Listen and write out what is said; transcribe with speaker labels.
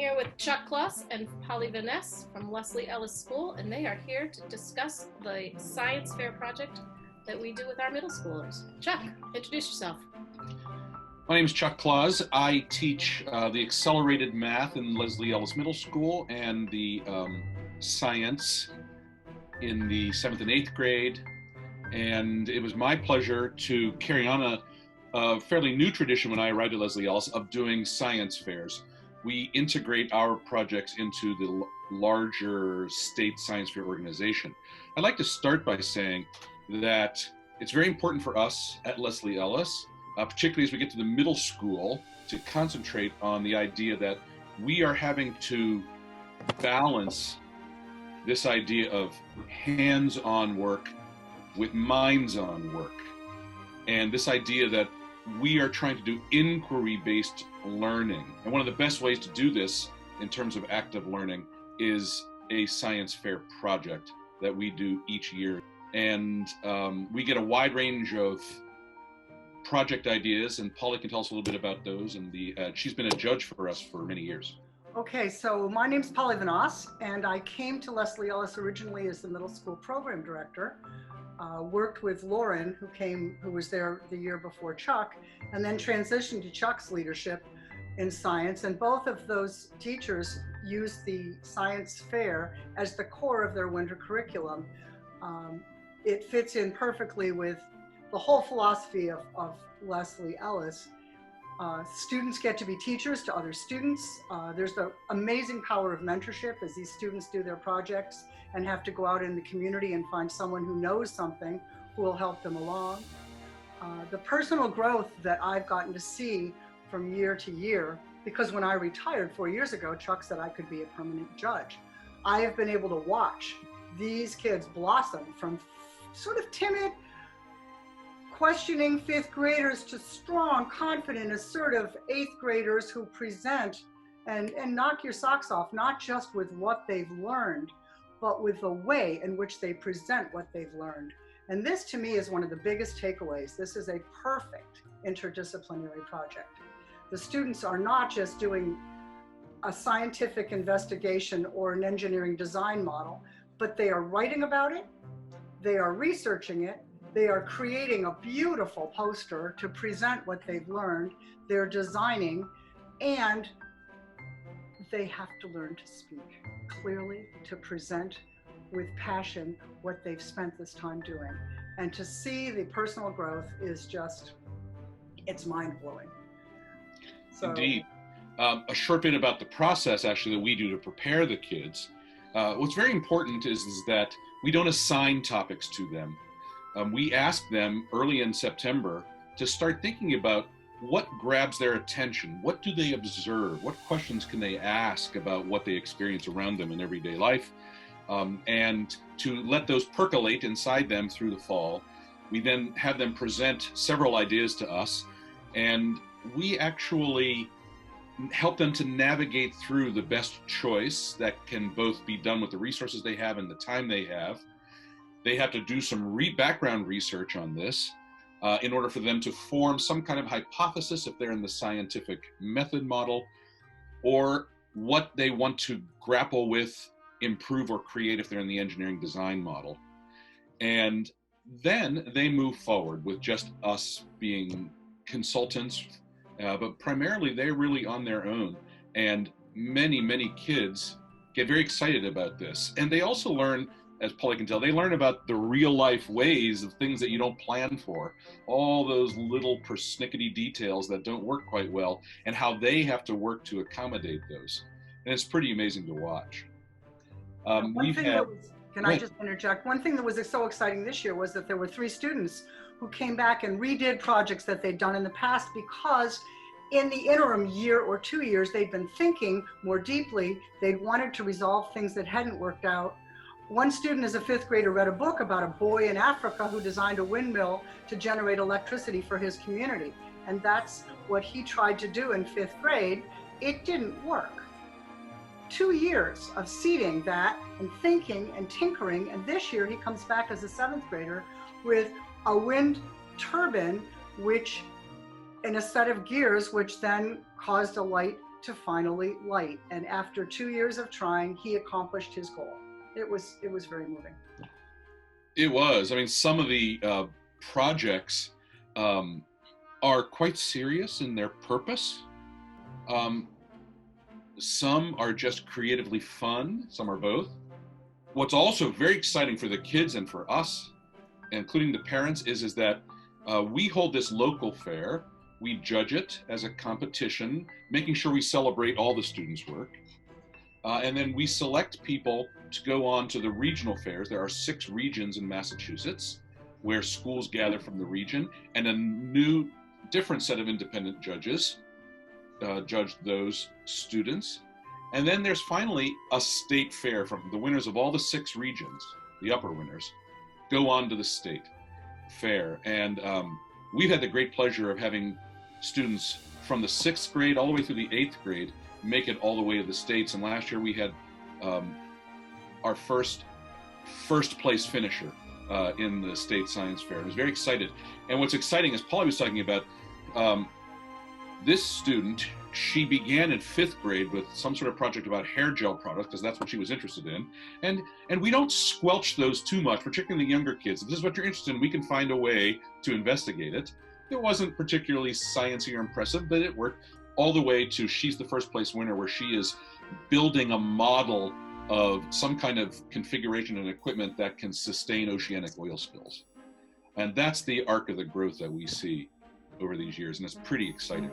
Speaker 1: here with Chuck Kloss and Polly Vaness from Lesley Ellis School, and they are here to discuss the science fair project that we do with our middle schoolers. Chuck, introduce yourself.
Speaker 2: My name is Chuck Kloss. I teach the accelerated math in Lesley Ellis Middle School and the science in the 7th and 8th grade. And it was my pleasure to carry on a fairly new tradition when I arrived at Lesley Ellis of doing science fairs. We integrate our projects into the larger state science fair organization. I'd like to start by saying that it's very important for us at Lesley Ellis, particularly as we get to the middle school, to concentrate on the idea that we are having to balance this idea of hands-on work with minds-on work. And this idea that we are trying to do inquiry-based learning. And one of the best ways to do this in terms of active learning is a science fair project that we do each year. And we get a wide range of project ideas, and Polly can tell us a little bit about those. And she's been a judge for us for many years.
Speaker 3: Okay, so my name's Polly Vaness, and I came to Lesley Ellis originally as the middle school program director. Worked with Lauren, who was there the year before Chuck, and then transitioned to Chuck's leadership in science. And both of those teachers used the science fair as the core of their winter curriculum. It fits in perfectly with the whole philosophy of Lesley Ellis. Students get to be teachers to other students. There's the amazing power of mentorship as these students do their projects and have to go out in the community and find someone who knows something who will help them along. The personal growth that I've gotten to see from year to year, because when I retired 4 years ago, Chuck said I could be a permanent judge. I have been able to watch these kids blossom from sort of timid, questioning 5th graders to strong, confident, assertive 8th graders who present and knock your socks off, not just with what they've learned, but with the way in which they present what they've learned. And this to me is one of the biggest takeaways. This is a perfect interdisciplinary project. The students are not just doing a scientific investigation or an engineering design model, but they are writing about it, they are researching it, they are creating a beautiful poster to present what they've learned, they're designing, and they have to learn to speak clearly, to present with passion what they've spent this time doing. And to see the personal growth is just, it's mind-blowing. So,
Speaker 2: indeed. A short bit about the process actually that we do to prepare the kids. What's very important is that we don't assign topics to them. We ask them early in September to start thinking about what grabs their attention, what do they observe, what questions can they ask about what they experience around them in everyday life, and to let those percolate inside them through the fall. We then have them present several ideas to us, and we actually help them to navigate through the best choice that can both be done with the resources they have and the time they have. They have to do some background research on this in order for them to form some kind of hypothesis if they're in the scientific method model, or what they want to grapple with, improve, or create if they're in the engineering design model. And then they move forward with just us being consultants, but primarily they're really on their own. And many kids get very excited about this. And they also learn, as Polly can tell, they learn about the real life ways of things that you don't plan for, all those little persnickety details that don't work quite well, and how they have to work to accommodate those. And it's pretty amazing to watch.
Speaker 3: Can I just interject? One thing that was so exciting this year was that there were 3 students who came back and redid projects that they'd done in the past, because in the interim year or 2 years, they'd been thinking more deeply. They'd wanted to resolve things that hadn't worked out. One student as a 5th grader read a book about a boy in Africa who designed a windmill to generate electricity for his community. And that's what he tried to do in 5th grade. It didn't work. 2 years of seeding that and thinking and tinkering. And this year he comes back as a 7th grader with a wind turbine, which in a set of gears, which then caused a light to finally light. And after 2 years of trying, he accomplished his goal. It was very moving.
Speaker 2: It was. I mean, some of the projects are quite serious in their purpose. Some are just creatively fun. Some are both. What's also very exciting for the kids and for us, including the parents, is that we hold this local fair. We judge it as a competition, making sure we celebrate all the students' work. And then we select people to go on to the regional fairs. There are 6 regions in Massachusetts where schools gather from the region, and a new, different set of independent judges judge those students. And then there's finally a state fair from the winners of all the 6 regions, the upper winners, go on to the state fair. And we've had the great pleasure of having students from the 6th grade all the way through the 8th grade make it all the way to the states. And last year we had our first place finisher in the state science fair. I was very excited. And what's exciting is Polly was talking about this student. She began in 5th grade with some sort of project about hair gel products, because that's what she was interested in. And we don't squelch those too much, particularly the younger kids. If this is what you're interested in, we can find a way to investigate it. It wasn't particularly sciencey or impressive, but it worked all the way to she's the first place winner, where she is building a model of some kind of configuration and equipment that can sustain oceanic oil spills. And that's the arc of the growth that we see over these years, and it's pretty exciting.